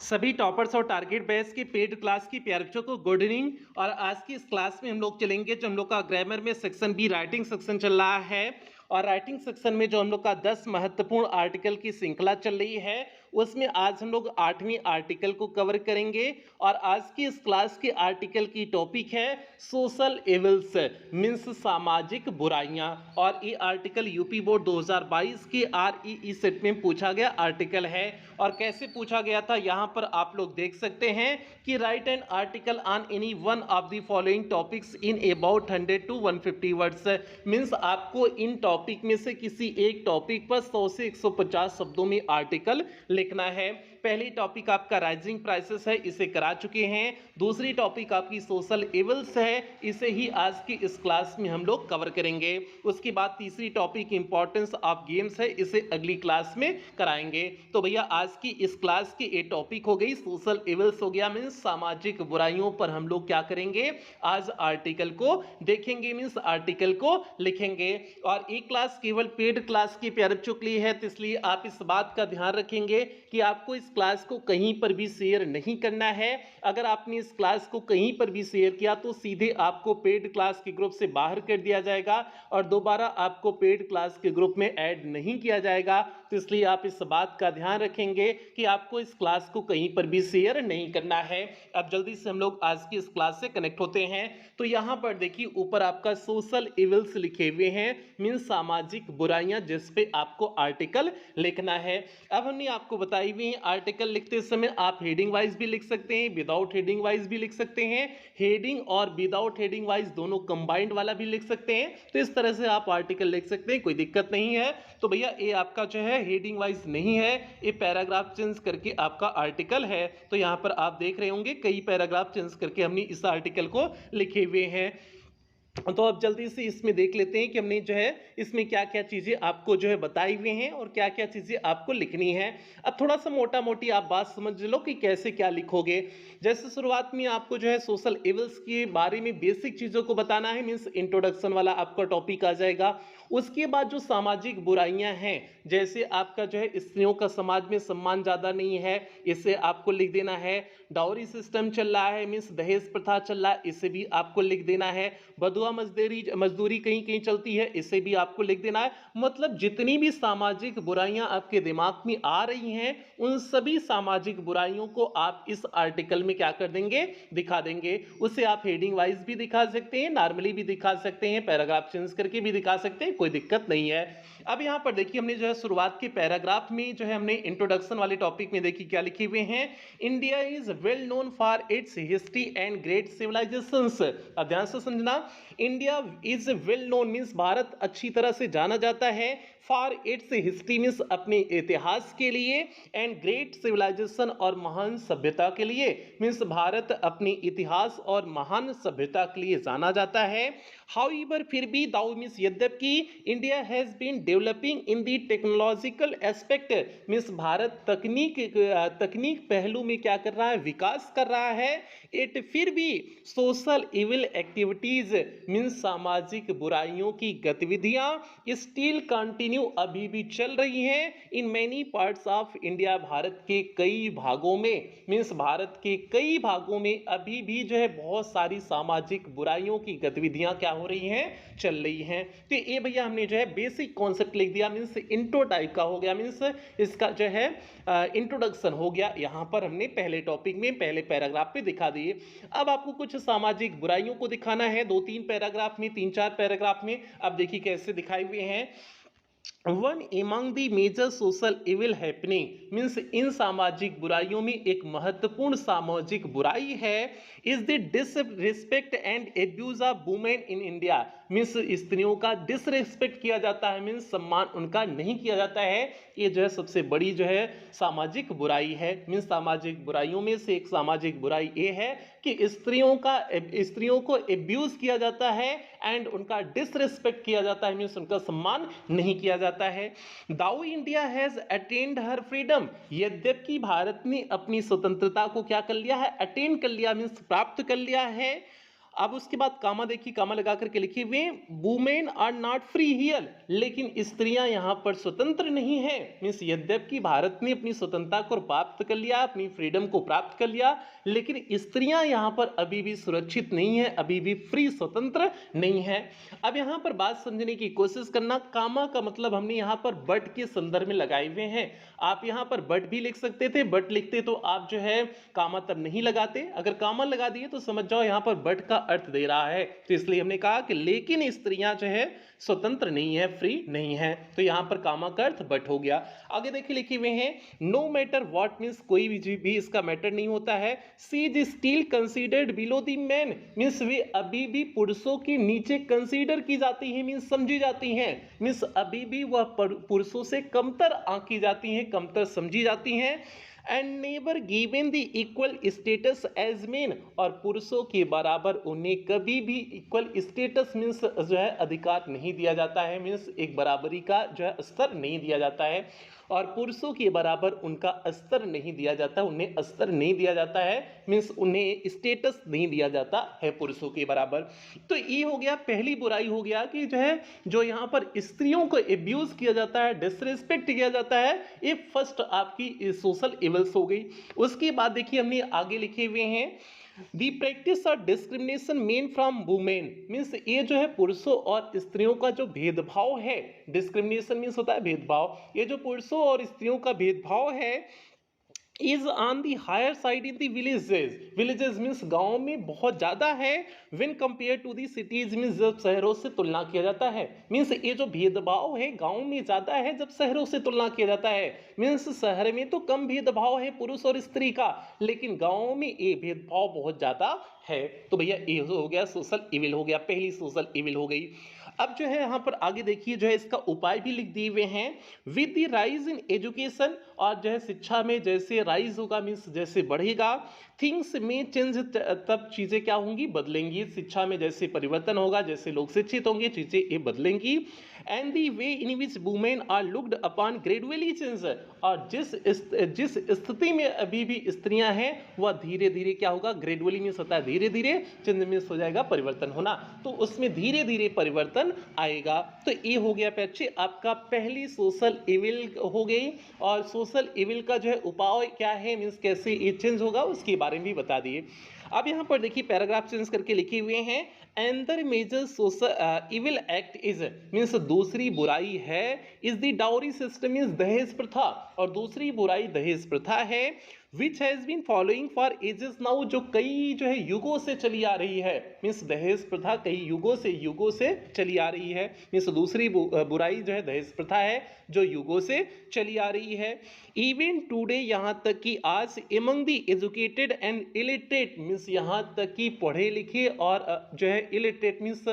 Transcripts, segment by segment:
सभी टॉपर्स और target batch की पेड क्लास की प्यारे बच्चों को गुड इवनिंग। और आज की इस क्लास में हम लोग चलेंगे जो हम लोग का ग्रामर में सेक्शन बी राइटिंग सेक्शन चल रहा है। और राइटिंग सेक्शन में जो हम लोग का 10 महत्वपूर्ण आर्टिकल की श्रृंखला चल रही है उसमें आज हम लोग 8वीं आर्टिकल को कवर करेंगे। और आज की इस क्लास के आर्टिकल की टॉपिक है सोशल एविल्स मीन्स सामाजिक बुराइयां। और ये आर्टिकल यूपी बोर्ड 2022 के आरईई सेट में पूछा गया आर्टिकल है। और कैसे पूछा गया था यहाँ पर आप लोग देख सकते हैं कि right an article on any one of the following topics in about 100 to 150 words. Means आपको इन टॉपिक में से किसी एक टॉपिक पर 100 से 150 शब्दों में आर्टिकल लिखना है। पहली टॉपिक आपका राइजिंग प्राइसेस है, इसे करा चुके हैं। दूसरी टॉपिक आपकी सोशल एविल्स है, इसे ही आज की इस क्लास में हम लोग कवर करेंगे। उसके बाद तीसरी टॉपिक इंपॉर्टेंस ऑफ गेम्स है, इसे अगली क्लास में कराएंगे। तो भैया आज की इस क्लास की ये टॉपिक हो गई सोशल एविल्स हो गया, मीन्स सामाजिक बुराइयों पर हम लोग क्या करेंगे, आज आर्टिकल को देखेंगे, मीन्स आर्टिकल को लिखेंगे। और ये क्लास केवल पेड क्लास की प्यारे बच्चों के लिए है, तो इसलिए आप इस बात का ध्यान रखेंगे कि आपको इस क्लास को कहीं पर भी शेयर नहीं करना है। अगर आपने इस क्लास को कहीं पर भी शेयर किया तो सीधे आपको पेड क्लास के ग्रुप से बाहर कर दिया जाएगा और दोबारा आपको पेड क्लास के ग्रुप में ऐड नहीं किया जाएगा। तो इसलिए आप इस बात का ध्यान रखेंगे कि आपको इस क्लास को कहीं पर भी शेयर नहीं करना है। अब जल्दी से हम लोग आज की इस क्लास से कनेक्ट होते हैं। तो यहां पर देखिए ऊपर आपका सोशल इविल्स लिखे हुए हैं, मीन्स सामाजिक बुराइयां, जिस पे आपको आर्टिकल लिखना है। अब हमने आपको बताई हुई है आर्टिकल लिखते समय आप हेडिंग वाइज भी लिख सकते हैं, विदाउट हेडिंग वाइज भी लिख सकते हैं, हेडिंग और विदाउट हेडिंग वाइज दोनों कंबाइंड वाला भी लिख सकते हैं। तो इस तरह से आप आर्टिकल लिख सकते हैं, कोई दिक्कत नहीं है। तो भैया ये आपका जो है हेडिंग वाइज नहीं है, ये पैराग्राफ चेंज करके आपका आर्टिकल है। तो यहां पर आप देख रहे होंगे कई पैराग्राफ चेंज करके हमने इस आर्टिकल को लिखे हुए हैं। तो अब जल्दी से इसमें देख लेते हैं कि हमने जो है इसमें क्या क्या चीजें आपको जो है बताई हुई हैं और क्या क्या चीजें आपको लिखनी है। अब थोड़ा सा मोटा मोटी आप बात समझ लो कि कैसे क्या लिखोगे। जैसे शुरुआत में आपको जो है सोशल एविल्स के बारे में बेसिक चीजों को बताना है, मीन्स इंट्रोडक्शन वाला आपका टॉपिक आ जाएगा। उसके बाद जो सामाजिक बुराइयां हैं, जैसे आपका जो है स्त्रियों का समाज में सम्मान ज्यादा नहीं है, इसे आपको लिख देना है। डाउरी सिस्टम चल रहा है, मीन्स दहेज प्रथा चल रहा है, इसे भी आपको लिख देना है। बदुआ मजदूरी कहीं कहीं चलती है, इसे भी आपको लिख देना है। मतलब जितनी भी सामाजिक बुराइयां आपके दिमाग में आ रही हैं उन सभी सामाजिक बुराइयों को आप इस आर्टिकल में क्या कर देंगे, दिखा देंगे। उसे आप हेडिंग वाइज भी दिखा सकते हैं, नॉर्मली भी दिखा सकते हैं, पैराग्राफ चेंज करके भी दिखा सकते हैं, कोई दिक्कत नहीं है। अब यहां पर देखिए हमने जो है शुरुआत के पैराग्राफ में जो है हमने इंट्रोडक्शन वाले टॉपिक में देखिए क्या लिखे हुए हैं। India is well known for its history and great civilisations. ध्यान से समझना, India is well known means Bharat अच्छी तरह से जाना जाता है, फॉर इट्स हिस्ट्री मीन्स अपने इतिहास के लिए, एंड ग्रेट सिविलाइजेशन और महान सभ्यता के लिए, मीन्स भारत अपने इतिहास और महान सभ्यता के लिए जाना जाता है। हाउएवर फिर भी दाउ मीन्स यद्यपि India has been developing in the technological aspect, means Bharat तकनीक पहलू में क्या कर रहा है, विकास कर रहा है। इट फिर भी सोशल इविल एक्टिविटीज मीन्स सामाजिक बुराइयों की गतिविधियां स्टिल कंटिन्यू अभी भी चल रही हैं in many parts of India, Bharat के कई भागों में, मीन्स भारत के कई भागों में अभी भी जो है बहुत सारी सामाजिक बुराइयों की गतिविधियां क्या हो रही हैं, चल रही हैं। तो ये भैया हमने जो है बेसिक कॉन्सेप्ट लिख दिया, मीन्स इंट्रो टाइप का हो गया, मीन्स इसका जो है इंट्रोडक्शन हो गया। यहां पर हमने पहले टॉपिक में पहले पैराग्राफ पे दिखा दिए। अब आपको कुछ सामाजिक बुराइयों को दिखाना है, 2-3 पैराग्राफ में, 3-4 पैराग्राफ में। अब देखिए कैसे दिखाए हुए हैं। One among the major social evil happening means इन सामाजिक बुराइयों में एक महत्वपूर्ण सामाजिक बुराई है, is the disrespect and abuse of women in India. Means स्त्रियों का डिसरिस्पेक्ट किया जाता है, मीन्स सम्मान उनका नहीं किया जाता है। ये जो है सबसे बड़ी जो है सामाजिक बुराई है। मीन्स सामाजिक बुराइयों में से एक सामाजिक बुराई ये है कि स्त्रियों को एब्यूज किया जाता है एंड उनका डिसरिस्पेक्ट किया जाता है, मीन्स उनका सम्मान नहीं किया जाता है। Though India has attend her freedom, यद्यपि भारत ने अपनी स्वतंत्रता को क्या कर लिया है, अटेन कर लिया, मीन्स प्राप्त कर लिया है। अब उसके बाद कामा देखिए, कामा लगा करके लिखिए वे women are not free here, लेकिन स्त्रियां यहाँ पर स्वतंत्र नहीं है। मीन्स यद्यपि भारत ने अपनी स्वतंत्रता को प्राप्त कर लिया, अपनी फ्रीडम को प्राप्त कर लिया, लेकिन स्त्रियां यहाँ पर अभी भी सुरक्षित नहीं है, अभी भी फ्री स्वतंत्र नहीं है। अब यहाँ पर बात समझने की कोशिश करना, कामा का मतलब हमने यहाँ पर बट के संदर्भ में लगाए हुए हैं। आप यहाँ पर बट भी लिख सकते थे, बट लिखते तो आप जो है कामा तब नहीं लगाते, अगर कामा लगा दिए तो समझ जाओ यहाँ पर बट का अर्थ दे रहा है। तो इसलिए हमने कहा कि लेकिन स्त्रियां जो है स्वतंत्र नहीं है, फ्री नहीं है, तो यहाँ पर कामा का अर्थ बट हो गया। आगे देखिए लिखे हुए हैं नो मैटर व्हाट, मीन्स कोई भी इसका मैटर नहीं होता है। She is still considered below the man, means वे अभी भी पुरुषों के नीचे कंसीडर की जाती है, मीन्स समझी जाती हैं, मीन्स अभी भी वह पुरुषों से कमतर आंकी जाती हैं, कमतर समझी जाती हैं। And never given the equal status as men, और पुरुषों के बराबर उन्हें कभी भी इक्वल स्टेटस मीन्स जो है अधिकार नहीं दिया जाता है, मीन्स एक बराबरी का जो है स्तर नहीं दिया जाता है, और पुरुषों के बराबर उनका स्तर नहीं दिया जाता, उन्हें स्तर नहीं दिया जाता है, मीन्स उन्हें स्टेटस नहीं दिया जाता है पुरुषों के बराबर। तो ये हो गया पहली बुराई, हो गया कि जो है जो यहाँ पर स्त्रियों को एब्यूज किया जाता है, डिसरिस्पेक्ट किया जाता है, ये फर्स्ट आपकी सोशल इवल्स हो गई। उसके बाद देखिए हमने आगे लिखे हुए हैं the practice of discrimination men from women, means ये जो है पुरुषों और स्त्रियों का जो भेदभाव है, डिस्क्रिमिनेशन मीन्स होता है भेदभाव, ये जो पुरुषों और स्त्रियों का भेदभाव है is on the higher side in the villages, villages means गाँव में बहुत ज़्यादा है, when compare to the cities means जब शहरों से तुलना किया जाता है, मीन्स ये जो भेदभाव है गाँव में ज़्यादा है जब शहरों से तुलना किया जाता है, मीन्स शहर में तो कम भेदभाव है पुरुष और स्त्री का, लेकिन गाँव में ये भेदभाव बहुत ज़्यादा है। तो भैया ये हो गया सोशल इविल, हो गया पहली सोशल इविल हो गई। अब जो है यहाँ पर आगे देखिए जो है इसका उपाय भी लिख दिए हुए हैं with the rise in education, और जो है शिक्षा में जैसे राइज होगा मीन्स जैसे बढ़ेगा, थिंग्स में चेंज, तब चीज़ें क्या होंगी, बदलेंगी, शिक्षा में जैसे परिवर्तन होगा, जैसे लोग शिक्षित होंगे चीज़ें ये बदलेंगी। And the way in which women are looked upon gradually change, और जिस स्थिति में अभी भी स्त्रियां हैं वह धीरे धीरे क्या होगा, ग्रेजुअली मीन्स होता है धीरे धीरे, चेंज मीन्स हो जाएगा परिवर्तन होना, तो उसमें धीरे धीरे परिवर्तन आएगा। तो ये हो गया बच्चे आपका पहली सोशल इविल हो गई, और सोशल इविल का जो है उपाय क्या है, मीन्स कैसे ये चेंज होगा उसके बारे में भी बता दिए। अब यहाँ पर देखिए पैराग्राफ चेंज करके लिखे हुए हैं another major social evil act is, means दूसरी बुराई है is the dowry system, means दहेज प्रथा, और दूसरी बुराई दहेज प्रथा है which has been following for ages now, जो कई जो है युगों से चली आ रही है, मीन्स दहेज प्रथा कई युगों से चली आ रही है, मीन्स दूसरी बुराई जो है दहेज प्रथा है जो युगों से चली आ रही है। इवन टुडे, यहाँ तक कि आज, among the educated and illiterate, means यहाँ तक कि पढ़े लिखे और जो है इलिटरेट मीन्स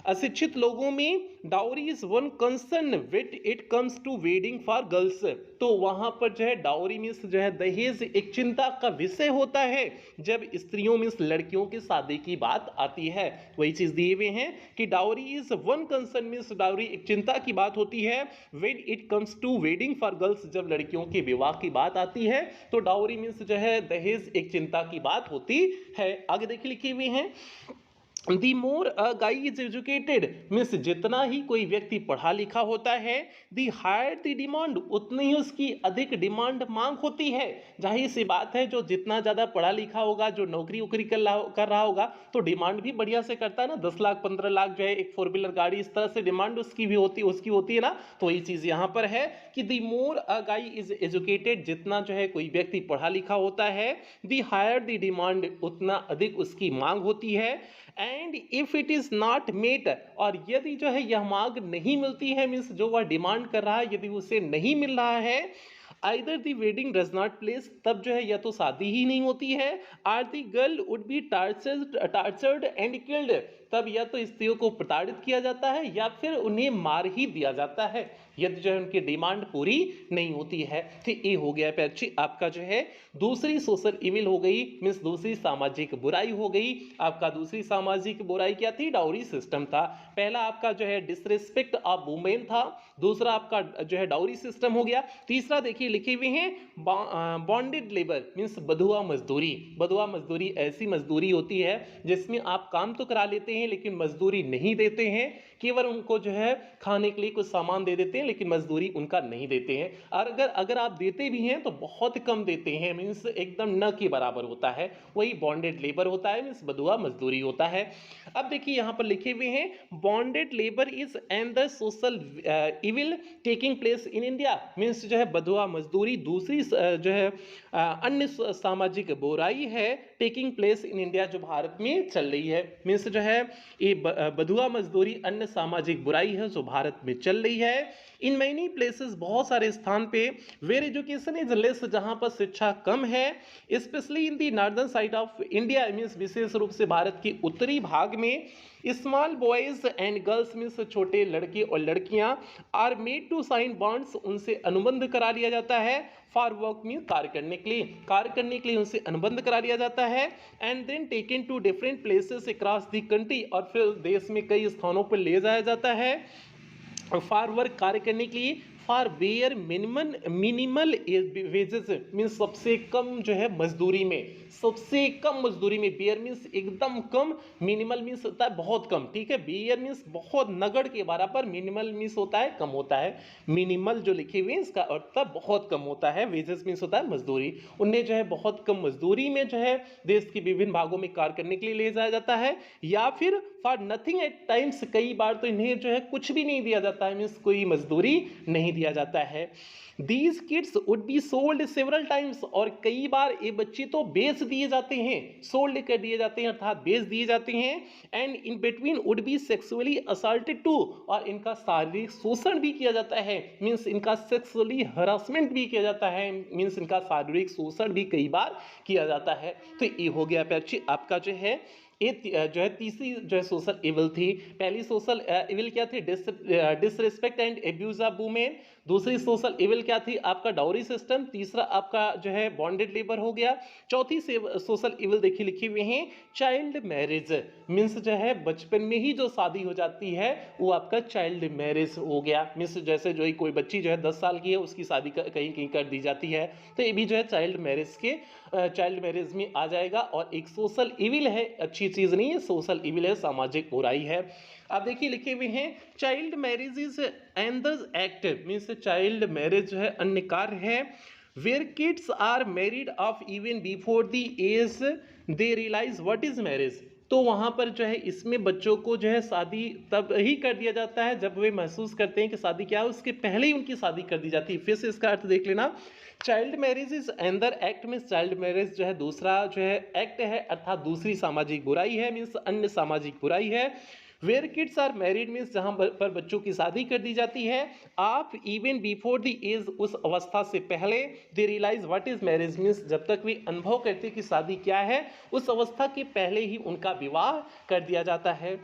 अशिक्षित लोगों में dowry is one concern with it comes to wedding for girls, तो वहां पर जो है डाउरी मीन्स जो है दहेज एक चिंता का विषय होता है जब स्त्रियों मीन्स लड़कियों की शादी की बात आती है। वही चीज दिए हुए हैं कि dowry is one concern means dowry एक चिंता की बात होती है, when it comes to wedding for girls, जब लड़कियों के विवाह की बात आती है तो डाउरी मीन्स जो है दहेज एक चिंता की बात होती है। आगे देखिए लिखे हुए हैं The more a guy is educated, means जितना ही कोई व्यक्ति पढ़ा लिखा होता है, the higher the demand, उतनी ही उसकी अधिक डिमांड मांग होती है। जाहिर सी बात है जो जितना ज़्यादा पढ़ा लिखा होगा, जो नौकरी वोकरी कर रहा होगा तो डिमांड भी बढ़िया से करता है ना, 10 लाख 15 लाख जो है एक 4 व्हीलर गाड़ी, इस तरह से डिमांड उसकी होती है ना। तो यही चीज़ यहाँ पर है कि the more a guy is educated, जितना जो है कोई व्यक्ति पढ़ा लिखा होता है, the higher the demand, उतना अधिक उसकी मांग होती है। And if it is not met, और यदि जो है यह मांग नहीं मिलती है, मीन्स जो वह डिमांड कर रहा है यदि उसे नहीं मिल रहा है, either the wedding does not place, तब जो है या तो शादी ही नहीं होती है, or the girl would be tortured and killed, तब या तो स्त्रियों को प्रताड़ित किया जाता है या फिर उन्हें मार ही दिया जाता है। यदि जो है उनकी डिमांड पूरी नहीं होती है। तो ये हो गया बच्चे आपका जो है दूसरी सोशल इविल हो गई, मीन्स दूसरी सामाजिक बुराई हो गई। आपका दूसरी सामाजिक बुराई क्या थी? डाउरी सिस्टम था। पहला आपका जो है डिसरिस्पेक्ट ऑफ वुमेन था, दूसरा आपका जो है डाउरी सिस्टम हो गया, तीसरा देखिए लिखे हुए हैं बॉन्डेड लेबर मीन्स बधुआ मजदूरी। बधुआ मजदूरी ऐसी मजदूरी होती है जिसमें आप काम तो करा लेते हैं लेकिन मजदूरी नहीं देते हैं, केवल उनको जो है खाने के लिए कुछ सामान दे देते हैं लेकिन मजदूरी उनका नहीं देते हैं। और अगर आप देते भी हैं तो बहुत कम देते हैं, मीन्स एकदम न के बराबर होता है, वही बॉन्डेड लेबर होता है, मीन्स बधुआ मजदूरी होता है। अब देखिए यहाँ पर लिखे हुए हैं bonded labour is and the social evil taking place in India, means जो है बधुआ मजदूरी दूसरी जो है अन्य सामाजिक बुराई है टेकिंग प्लेस इन इंडिया, जो भारत में चल रही है। मीन्स जो है ये बधुआ मजदूरी अन्य सामाजिक बुराई है जो भारत में चल रही है। इन मैनी प्लेसेस बहुत सारे स्थान पे वेयर एजुकेशन इज लेस, जहां पर शिक्षा कम है, specially in the northern side of India, means विशेष रूप से भारत के उत्तरी भाग में small boys and girls means छोटे लड़के और लड़कियां are made to sign bonds, उनसे अनुबंध करा लिया जाता है, फॉर वर्क मीन कार्य करने के लिए उनसे अनुबंध करा लिया जाता है, and then taken to different places across the country, और फिर देश में कई स्थानों पर ले जाया जाता है फॉर वर्क कार्य करने के लिए, for bare minimal wages means सबसे कम जो है मजदूरी में, सबसे कम मजदूरी में, बेयर मीन्स एकदम कम, मिनिमल मीन्स होता है बहुत कम, ठीक है, बेयर मीन्स बहुत नगड़ के बराबर, मिनिमल मीन्स होता है कम होता है, मिनिमल जो लिखे हुए हैं इसका अर्थ बहुत कम होता है, वेजेस मीन्स होता है मजदूरी, उन्हें जो है बहुत कम मजदूरी में जो है देश के विभिन्न भागों में कार्य करने के लिए ले जाया जाता है, या फिर फॉर नथिंग एट टाइम्स, कई बार तो इन्हें जो है कुछ भी नहीं दिया जाता है, मीन्स कोई मजदूरी नहीं दिया जाता है। These kids would be sold several times, और कई बार ये बच्चे तो बेच दिए जाते हैं, सोल्ड कर दिए जाते हैं अर्थात बेच दिए जाते हैं, and in between would be sexually assaulted too, और इनका शारीरिक शोषण भी किया जाता है, मीन्स इनका सेक्सुअली हरासमेंट भी किया जाता है, मीन्स इनका शारीरिक शोषण भी कई बार किया जाता है। तो ये हो गया बच्चे आपका जो है ये जो है तीसरी जो है सोशल इविल थी। पहली सोशल इविल क्या थी? Disrespect and abuse of women. दूसरी सोशल इविल क्या थी? आपका डाउरी सिस्टम। तीसरा आपका जो है बॉन्डेड लेबर हो गया। चौथी सोशल इविल देखिए लिखी हुई हैं चाइल्ड मैरिज, मीन्स जो है बचपन में ही जो शादी हो जाती है वो आपका चाइल्ड मैरिज हो गया। मीन्स जैसे जो कोई बच्ची जो है 10 साल की है उसकी शादी कहीं कहीं कर दी जाती है, तो ये भी जो है चाइल्ड मैरिज में आ जाएगा। और एक सोशल इविल है, अच्छी चीज नहीं है, सोशल इविल है, सामाजिक बुराई है। अब देखिए लिखे हुए हैं child marriage is another's act, means child marriage जो है अन्य कार्य है, where kids are married off even before the age they realise what is marriage. तो वहाँ पर जो है इसमें बच्चों को जो है शादी तब ही कर दिया जाता है जब वे महसूस करते हैं कि शादी क्या है, उसके पहले ही उनकी शादी कर दी जाती है। फिर से इसका अर्थ देख लेना, child marriage is another act, means child marriage जो है दूसरा जो है एक्ट है, अर्थात दूसरी सामाजिक बुराई है, मीन्स अन्य सामाजिक बुराई है। Where kids are married means जहाँ पर बच्चों की शादी कर दी जाती है, आप इवन बिफोर द एज, उस अवस्था से पहले, they realise what is marriage means जब तक वे अनुभव करते कि शादी क्या है, उस अवस्था के पहले ही उनका विवाह कर दिया जाता है।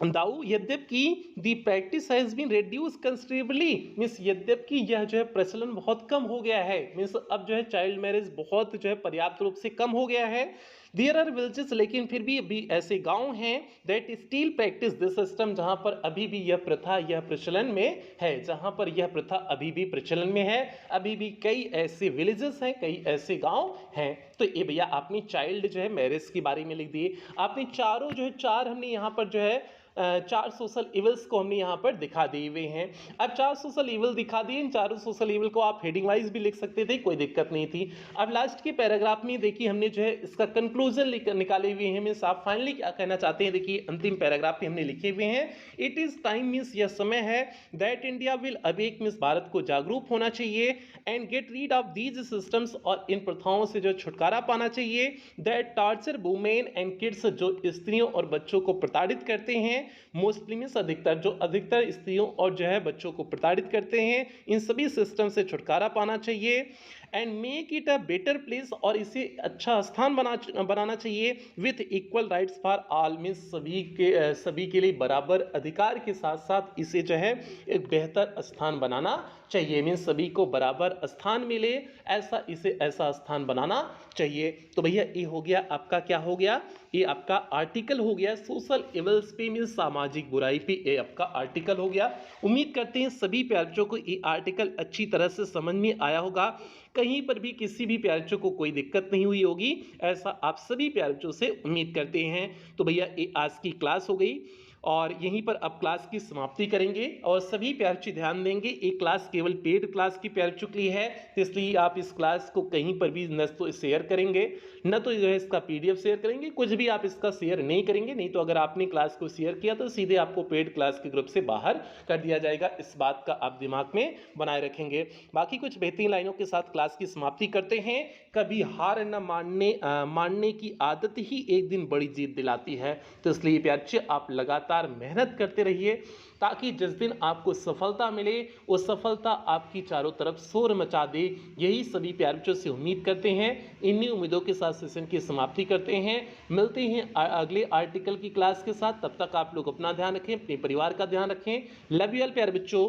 दाऊ यद्यपि the practice has been reduce considerably, means यद्यपि यह जो है प्रचलन बहुत कम हो गया है, मीन्स अब जो है चाइल्ड मैरिज बहुत जो है पर्याप्त रूप से कम हो गया है। देयर आर विलेजेस, लेकिन फिर भी अभी ऐसे गांव हैं that still practice this system, जहां पर अभी भी यह प्रथा यह प्रचलन में है, जहां पर यह प्रथा अभी भी प्रचलन में है। अभी भी कई ऐसे विलेजेस हैं, कई ऐसे गांव हैं। तो ये भैया आपने चाइल्ड जो है मैरिज के बारे में लिख दिए। आपने चारों जो है चार हमने यहाँ पर जो है चार सोशल इवल्स को हमने यहाँ पर दिखा दिए हुए हैं। अब चार सोशल इवल दिखा दिए, इन चारों सोशल इवल को आप हेडिंग वाइज भी लिख सकते थे, कोई दिक्कत नहीं थी। अब लास्ट के पैराग्राफ में देखिए हमने जो है इसका कंक्लूजन निकाले हुए हैं, मीन्स आप फाइनली क्या कहना चाहते हैं। देखिए अंतिम पैराग्राफ में हमने लिखे हुए हैं, इट इज टाइम मीन्स यह समय है, that India will awake means Bharat को जागरूक होना चाहिए, and get rid of these systems, और इन प्रथाओं से जो छुटकारा पाना चाहिए, that torture women and kids, जो स्त्रियों और बच्चों को प्रताड़ित करते हैं, मोस्टली मीन्स अधिकतर, जो अधिकतर स्त्रियों और जो है बच्चों को प्रताड़ित करते हैं, इन सभी सिस्टम से छुटकारा पाना चाहिए। And make it a better place, और इसे अच्छा स्थान बनाना चाहिए with equal rights for all, means सभी के लिए बराबर अधिकार के साथ साथ इसे जो है एक बेहतर स्थान बनाना चाहिए, मीन्स सभी को बराबर स्थान मिले, ऐसा इसे ऐसा स्थान बनाना चाहिए। तो भैया ये हो गया आपका, क्या हो गया, ये आपका आर्टिकल हो गया सोशल इवल्स पे, मीन्स सामाजिक बुराई पे, ये आपका आर्टिकल हो गया। उम्मीद करते हैं सभी प्यारे बच्चों को ये आर्टिकल अच्छी तरह से समझ में आया होगा, कहीं पर भी किसी भी प्यारे बच्चों को कोई दिक्कत नहीं हुई होगी, ऐसा आप सभी प्यारे बच्चों से उम्मीद करते हैं। तो भैया ये आज की क्लास हो गई और यहीं पर अब क्लास की समाप्ति करेंगे, और सभी प्यारे बच्चे ध्यान देंगे ये क्लास केवल पेड क्लास की प्यारे बच्चों के लिए है, तो इसलिए आप इस क्लास को कहीं पर भी न तो शेयर करेंगे न तो जो है इसका पीडीएफ शेयर करेंगे, कुछ भी आप इसका शेयर नहीं करेंगे, नहीं तो अगर आपने क्लास को शेयर किया तो सीधे आपको पेड क्लास के ग्रुप से बाहर कर दिया जाएगा, इस बात का आप दिमाग में बनाए रखेंगे। बाकी कुछ बेहतरीन लाइनों के साथ क्लास की समाप्ति करते हैं। कभी हार न मानने की आदत ही एक दिन बड़ी जीत दिलाती है, तो इसलिए प्यारे बच्चे आप लगातार मेहनत करते रहिए, ताकि जिस दिन आपको सफलता मिले वो सफलता आपकी चारों तरफ शोर मचा दे, यही सभी प्यारे बच्चों से उम्मीद करते हैं। इन्हीं उम्मीदों के साथ सेशन की समाप्ति करते हैं, मिलते हैं अगले आर्टिकल की क्लास के साथ, तब तक आप लोग अपना ध्यान रखें, अपने परिवार का ध्यान रखें। लव यू ऑल प्यारे बच्चों।